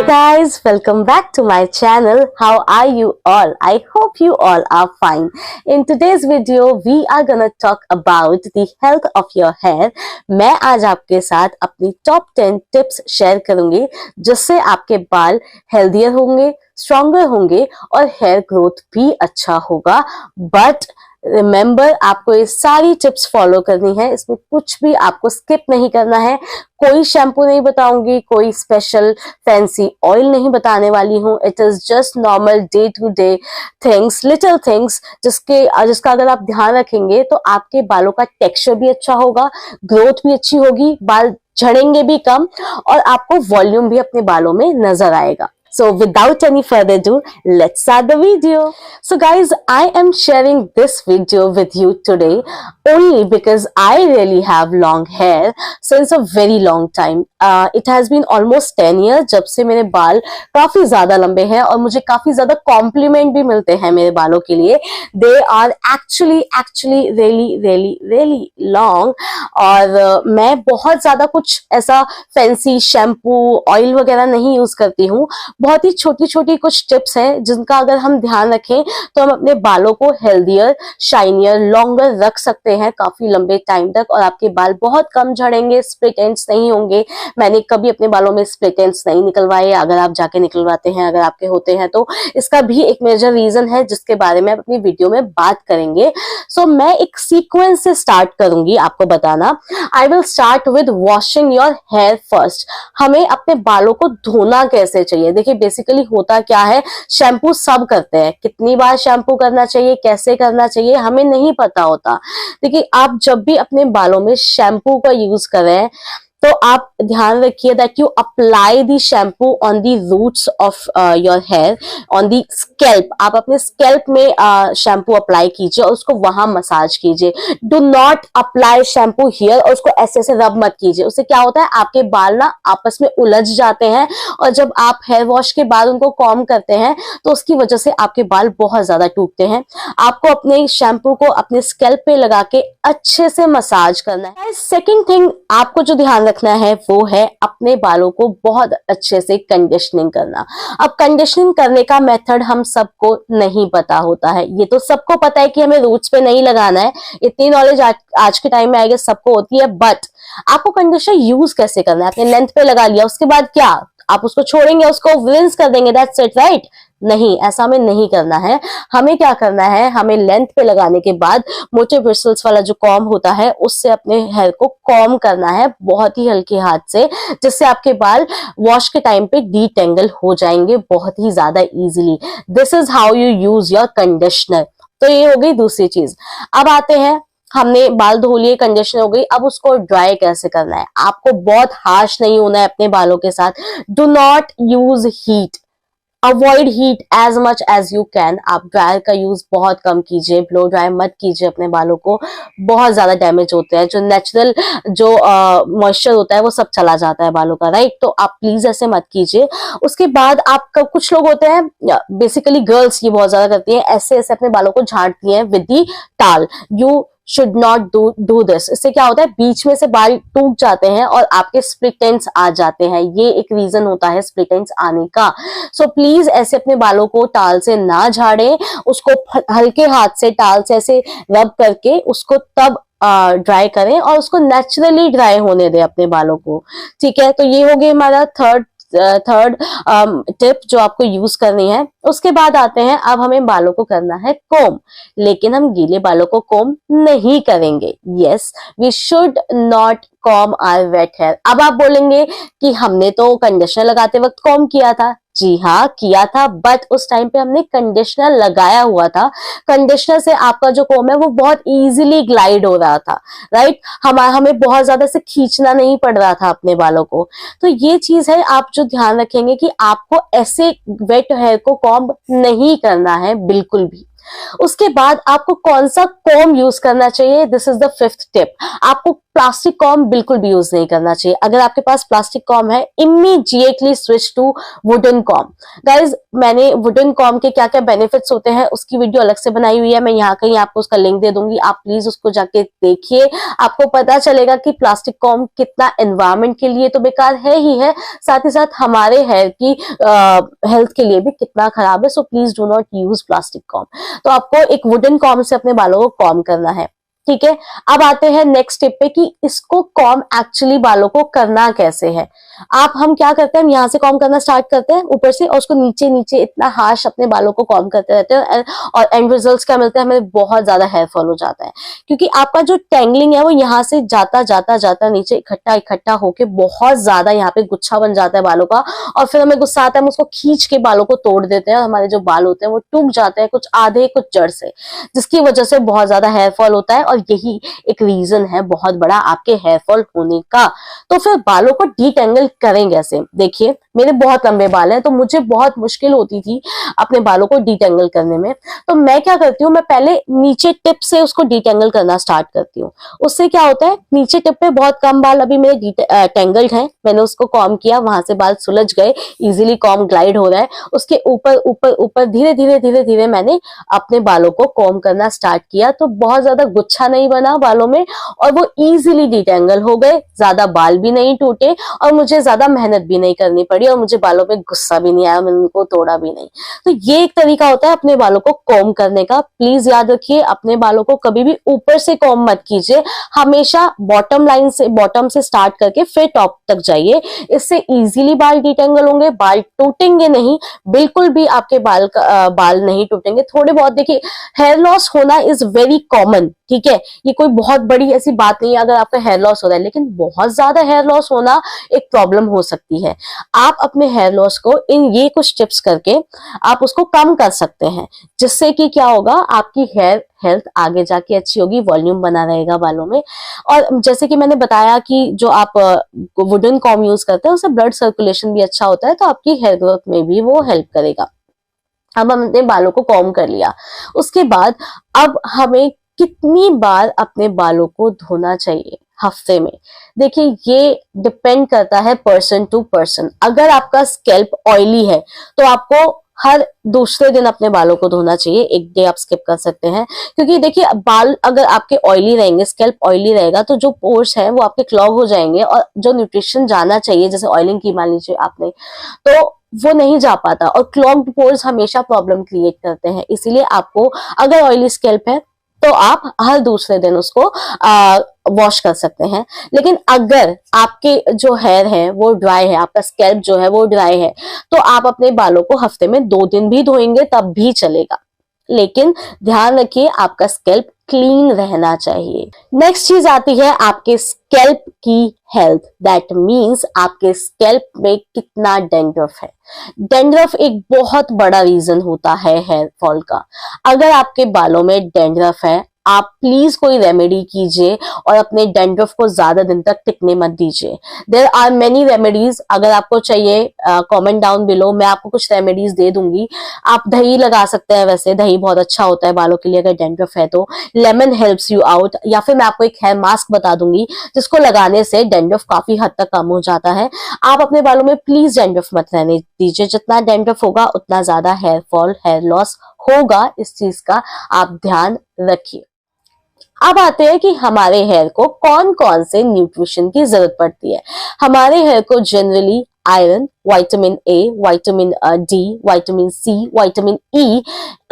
guys, welcome back to my channel. How are you all? I hope you all are fine. In today's video we are gonna talk about the health of your hair. मैं आज आपके साथ अपनी top 10 tips share करूंगी जिससे आपके बाल healthier होंगे, स्ट्रॉन्गर होंगे और हेयर ग्रोथ भी अच्छा होगा. बट रिमेंबर, आपको ये सारी टिप्स फॉलो करनी है. इसमें कुछ भी आपको स्किप नहीं करना है. कोई शैम्पू नहीं बताऊंगी, कोई स्पेशल फैंसी ऑयल नहीं बताने वाली हूँ. It is just normal day to day things, little things जिसका अगर आप ध्यान रखेंगे तो आपके बालों का टेक्सचर भी अच्छा होगा, ग्रोथ भी अच्छी होगी, बाल झड़ेंगे भी कम और आपको वॉल्यूम भी अपने बालों में नजर आएगा. So without any further ado, let's start the video. So guys, I am sharing this video with you today only because I really have long hair since a very long time. It has been almost 10 years जब से मेरे बाल काफी ज्यादा लंबे हैं और मुझे काफी ज्यादा कॉम्प्लीमेंट भी मिलते हैं मेरे बालों के लिए. They are actually really long. और मैं बहुत ज्यादा कुछ ऐसा फैंसी शैम्पू ऑयल वगैरह नहीं यूज करती हूँ. बहुत ही छोटी छोटी कुछ टिप्स हैं जिनका अगर हम ध्यान रखें तो हम अपने बालों को हेल्दियर, शाइनियर, लॉन्गर रख सकते हैं काफी लंबे टाइम तक और आपके बाल बहुत कम झड़ेंगे, स्प्लिट एंड्स नहीं होंगे. मैंने कभी अपने बालों में स्प्लिट एंड्स नहीं निकलवाए. अगर आप जाके निकलवाते हैं, अगर आपके होते हैं, तो इसका भी एक मेजर रीजन है जिसके बारे में अपनी वीडियो में बात करेंगे. सो मैं एक सीक्वेंस से स्टार्ट करूंगी आपको बताना. I will start with washing your hair first. हमें अपने बालों को धोना कैसे चाहिए. देखिए बेसिकली होता क्या है, शैम्पू सब करते हैं. कितनी बार शैम्पू करना चाहिए, कैसे करना चाहिए, हमें नहीं पता होता. देखिए आप जब भी अपने बालों में शैम्पू का यूज करें तो आप ध्यान रखिए that you apply the shampoo on the roots of your hair, on the scalp. आप अपने स्कैल्प में शैम्पू अप्लाई कीजिए और उसको वहां मसाज कीजिए. Do not apply shampoo here और उसको ऐसे ऐसे रब मत कीजिए. उससे क्या होता है, आपके बाल ना आपस में उलझ जाते हैं और जब आप हेयर वॉश के बाद उनको कॉम्ब करते हैं तो उसकी वजह से आपके बाल बहुत ज्यादा टूटते हैं. आपको अपने शैम्पू को अपने स्कैल्प पे लगा के अच्छे से मसाज करना है. सेकेंड थिंग आपको जो ध्यान रखना है वो है अपने बालों को बहुत अच्छे से कंडीशनिंग करना. अब कंडीशनिंग करने का मेथड हम सबको नहीं पता होता है. ये तो सबको पता है कि हमें रूट्स पे नहीं लगाना है. इतनी नॉलेज आज के टाइम में आई गेस सबको होती है. बट आपको कंडीशनर यूज कैसे करना है. आपने लेंथ पे लगा लिया, उसके बाद क्या आप उसको छोड़ेंगे, उसको रिंस कर देंगे, दैट्स इट, राइट? नहीं, ऐसा हमें नहीं करना है. हमें क्या करना है, हमें लेंथ पे लगाने के बाद मोटे ब्रिसल्स वाला जो कॉम्ब होता है उससे अपने हेयर को कॉम्ब करना है बहुत ही हल्के हाथ से, जिससे आपके बाल वॉश के टाइम पे डीटेंगल हो जाएंगे बहुत ही ज्यादा easily. This is how you use your conditioner. तो ये हो गई दूसरी चीज. अब आते हैं, हमने बाल धो लिए, कंडीशनर हो गई, अब उसको ड्राई कैसे करना है. आपको बहुत हार्श नहीं होना है अपने बालों के साथ. Do not use heat, avoid heat as much as you can. आप ड्रायर का यूज बहुत कम कीजिए, ब्लो ड्राई मत कीजिए अपने बालों को. बहुत ज्यादा डैमेज होते हैं, जो नेचुरल जो मॉइस्चर होता है वो सब चला जाता है बालों का, राइट? तो आप प्लीज ऐसे मत कीजिए. उसके बाद आपका कुछ लोग होते हैं, बेसिकली गर्ल्स ये बहुत ज्यादा करती हैं, ऐसे ऐसे अपने बालों को झाड़ती हैं विद दी टाल. You should not do this. इससे क्या होता है, बीच में से बाल टूट जाते हैं और आपके स्प्लिट एंड्स आ जाते हैं. ये एक रीजन होता है स्प्लिट एंड्स आने का. सो प्लीज ऐसे अपने बालों को टाल से ना झाड़ें. उसको हल्के हाथ से टाल से ऐसे रब करके उसको तब ड्राई करें और उसको नेचुरली ड्राई होने दें अपने बालों को. ठीक है, तो ये हो गया हमारा थर्ड टिप जो आपको यूज करनी है. उसके बाद आते हैं, अब हमें बालों को करना है कोम, लेकिन हम गीले बालों को कोम नहीं करेंगे. Yes, we should not comb our wet hair. अब आप बोलेंगे कि हमने तो कंडीशनर लगाते वक्त कॉम किया था. जी हाँ, किया था, बट उस टाइम पे हमने कंडीशनर लगाया हुआ था. कंडीशनर से आपका जो कोम है वो बहुत इजीली ग्लाइड हो रहा था, राइट? हमें बहुत ज्यादा से खींचना नहीं पड़ रहा था अपने बालों को. तो ये चीज है, आप जो ध्यान रखेंगे कि आपको ऐसे वेट हेयर को कॉम्ब नहीं करना है बिल्कुल भी. उसके बाद आपको कौन सा कॉम्ब यूज करना चाहिए, this is the fifth tip. आपको प्लास्टिक कॉम बिल्कुल भी यूज नहीं करना चाहिए। अगर आपके पास प्लास्टिक कॉम है, immediately switch to wooden comb. Guys, मैंने वुडन कॉम के क्या क्या बेनिफिट्स होते हैं उसकी वीडियो अलग से बनाई हुई है, मैं यहाँ कहीं आपको उसका लिंक दे दूंगी, आप प्लीज उसको जाके देखिए। आपको पता चलेगा कि प्लास्टिक कॉम कितना एनवायरमेंट के लिए तो बेकार है ही है, साथ ही साथ हमारे हेयर की हेल्थ के लिए भी कितना खराब है। So please do not use plastic com. तो आपको एक वुडन कॉम से अपने बालों को कॉम करना है, ठीक है। अब आते हैं नेक्स्ट स्टेप पे कि इसको कॉम एक्चुअली बालों को करना कैसे है। हम क्या करते हैं, हम यहाँ से कॉम करना स्टार्ट करते हैं ऊपर से, और उसको नीचे नीचे इतना हार्श अपने बालों को कॉम करते रहते हैं, और एंड रिजल्ट्स क्या मिलते हैं, हमें बहुत ज्यादा हेयर फॉल हो जाता है, क्योंकि आपका जो टेंगलिंग है वो यहाँ से जाता जाता जाता नीचे इकट्ठा इकट्ठा होके बहुत ज्यादा यहाँ पे गुच्छा बन जाता है बालों का, और फिर हमें गुस्सा आता है, हम उसको खींच के बालों को तोड़ देते हैं, और हमारे जो बाल होते हैं वो टूट जाते हैं, कुछ आधे कुछ जड़ से, जिसकी वजह से बहुत ज्यादा हेयर फॉल होता है, और यही एक रीजन है बहुत बड़ा आपके हेयर फॉल होने का। तो फिर बालों को डीटेंगल करें कैसे? देखिए, मेरे बहुत लंबे बाल हैं, तो मुझे बहुत मुश्किल होती थी अपने बालों को डीटेंगल करने में। तो मैं क्या करती हूँ, मैं पहले नीचे टिप से उसको डीटेंगल करना स्टार्ट करती हूँ। उससे क्या होता है, नीचे टिप पे बहुत कम बाल अभी मेरे टेंगल्ड हैं, मैंने उसको कॉम किया, वहां से बाल सुलझ गए, इजीली कॉम ग्लाइड हो रहा है। उसके ऊपर ऊपर ऊपर धीरे धीरे धीरे धीरे मैंने अपने बालों को कॉम करना स्टार्ट किया, तो बहुत ज्यादा गुच्छा नहीं बना बालों में, और वो इजीली डिटेंगल हो गए, ज्यादा बाल भी नहीं टूटे, और मुझे ज्यादा मेहनत भी नहीं करनी पड़ी, और मुझे बालों में गुस्सा भी नहीं आया, मैंने उनको तोड़ा भी नहीं। तो ये एक तरीका होता है अपने बालों को कॉम करने का। प्लीज याद रखिए, अपने बालों को कभी भी ऊपर से कॉम मत कीजिए, हमेशा बॉटम से स्टार्ट करके फिर टॉप तक जाइए। इससे इजीली बाल डिटेंगल होंगे, बाल टूटेंगे नहीं, बिल्कुल भी आपके बाल नहीं टूटेंगे। थोड़े बहुत देखिए, हेयर लॉस होना इज वेरी कॉमन, ठीक है, ये कोई बहुत बड़ी ऐसी बात नहीं है अगर आपका हेयर लॉस हो रहा है, लेकिन बहुत ज्यादा हेयर लॉस होना एक प्रॉब्लम हो सकती है। आप अपने हेयर लॉस को ये कुछ टिप्स करके आप उसको कम कर सकते हैं, जिससे कि क्या होगा, आपकी हेयर हेल्थ आगे जाके अच्छी होगी, वॉल्यूम बना रहेगा बालों में। और जैसे कि मैंने बताया कि जो आप वुडन कॉम यूज करते हैं उससे ब्लड सर्कुलेशन भी अच्छा होता है, तो आपकी हेयर ग्रोथ में भी वो हेल्प करेगा। अब हमने बालों को कॉम कर लिया, उसके बाद अब हमें कितनी बार अपने बालों को धोना चाहिए हफ्ते में? देखिए, ये डिपेंड करता है पर्सन टू पर्सन। अगर आपका स्कैल्प ऑयली है तो आपको हर दूसरे दिन अपने बालों को धोना चाहिए, एक डे आप स्किप कर सकते हैं, क्योंकि देखिए, बाल अगर आपके ऑयली रहेंगे, स्कैल्प ऑयली रहेगा, तो जो पोर्स हैं वो आपके क्लॉग हो जाएंगे, और जो न्यूट्रिशन जाना चाहिए, जैसे ऑयलिंग की मान लीजिए आपने, तो वो नहीं जा पाता, और क्लॉग्ड पोर्स हमेशा प्रॉब्लम क्रिएट करते हैं। इसीलिए आपको, अगर ऑयली स्कैल्प है तो आप हर दूसरे दिन उसको वॉश कर सकते हैं। लेकिन अगर आपके जो हेयर है वो ड्राई है, आपका स्कैल्प जो है वो ड्राई है, तो आप अपने बालों को हफ्ते में 2 दिन भी धोएंगे तब भी चलेगा, लेकिन ध्यान रखिए आपका स्कैल्प क्लीन रहना चाहिए। नेक्स्ट चीज आती है आपके स्कैल्प की हेल्थ, दैट मीन्स आपके स्कैल्प में कितना डैंड्रफ है। डैंड्रफ एक बहुत बड़ा रीजन होता है हेयर फॉल का। अगर आपके बालों में डैंड्रफ है, आप प्लीज कोई रेमेडी कीजिए और अपने डैंड्रफ को ज्यादा दिन तक टिकने मत दीजिए। देयर आर मेनी रेमेडीज, अगर आपको चाहिए कमेंट डाउन बिलो, मैं आपको कुछ रेमेडीज दे दूंगी। आप दही लगा सकते हैं, वैसे दही बहुत अच्छा होता है बालों के लिए अगर डैंड्रफ है तो। लेमन हेल्प्स यू आउट, या फिर मैं आपको एक हेयर मास्क बता दूंगी जिसको लगाने से डैंड्रफ काफी हद तक कम हो जाता है। आप अपने बालों में प्लीज डैंड्रफ मत रहने दीजिए, जितना डैंड्रफ होगा उतना ज्यादा हेयर फॉल, हेयर लॉस होगा, इस चीज का आप ध्यान रखिए। अब आते हैं कि हमारे हेयर को कौन कौन से न्यूट्रिशन की जरूरत पड़ती है। हमारे हेयर को generally iron, vitamin A, vitamin D, vitamin C, vitamin E,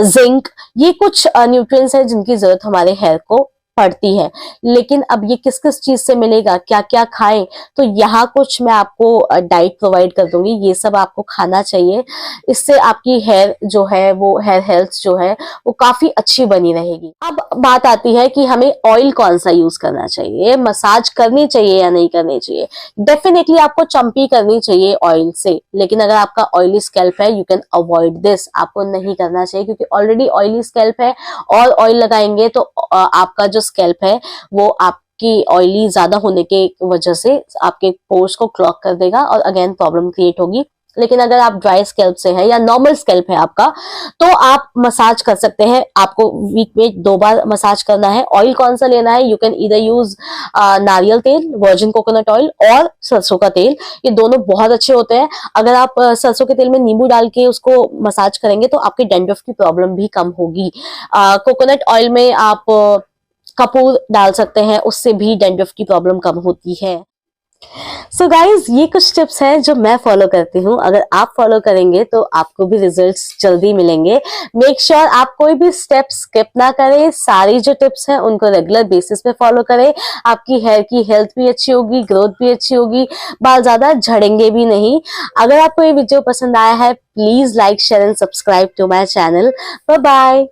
zinc, ये कुछ न्यूट्रिएंट्स हैं जिनकी जरूरत हमारे हेयर को पड़ती है। लेकिन अब ये किस किस चीज से मिलेगा, क्या क्या खाएं, तो यहाँ कुछ मैं आपको डाइट प्रोवाइड कर दूंगी, ये सब आपको खाना चाहिए। इससे आपकी हेयर जो है वो, हेयर हेल्थ जो है वो काफी अच्छी बनी रहेगी। अब बात आती है कि हमें ऑयल कौन सा यूज करना चाहिए, मसाज करनी चाहिए या नहीं करनी चाहिए। डेफिनेटली आपको चंपी करनी चाहिए ऑयल से, लेकिन अगर आपका ऑयली स्कैल्प है, यू कैन अवॉइड दिस, आपको नहीं करना चाहिए, क्योंकि ऑलरेडी ऑयली स्कैल्प है और ऑयल लगाएंगे तो आपका जो स्कैल्प है वो आपकी ऑयली ज्यादा होने के वजह से आपके पोर्स को क्लॉग कर देगा और अगेन प्रॉब्लम क्रिएट होगी। लेकिन अगर आप ड्राई स्कैल्प से हैं या नॉर्मल स्कैल्प है आपका, तो आप मसाज कर सकते हैं। आपको वीक में 2 बार मसाज करना है। ऑयल कौन सा लेना है, यू कैन ईदर यूज नारियल तेल, वर्जिन कोकोनट ऑयल और सरसों का तेल। ये दोनों बहुत अच्छे होते हैं। अगर आप सरसों के तेल में नींबू डाल के उसको मसाज करेंगे तो आपके डैंड्रफ की प्रॉब्लम भी कम होगी। कोकोनट ऑयल में आप कपूर डाल सकते हैं, उससे भी डैंड्रफ की प्रॉब्लम कम होती है। सो गाइज, ये कुछ टिप्स हैं जो मैं फॉलो करती हूँ। अगर आप फॉलो करेंगे तो आपको भी रिजल्ट्स जल्दी मिलेंगे। मेक श्योर आप कोई भी स्टेप स्किप ना करें। सारी जो टिप्स हैं उनको रेगुलर बेसिस पे फॉलो करें। आपकी हेयर की हेल्थ भी अच्छी होगी, ग्रोथ भी अच्छी होगी, बाल ज्यादा झड़ेंगे भी नहीं। अगर आपको ये वीडियो पसंद आया है, please like, share and subscribe to my channel. Bye bye.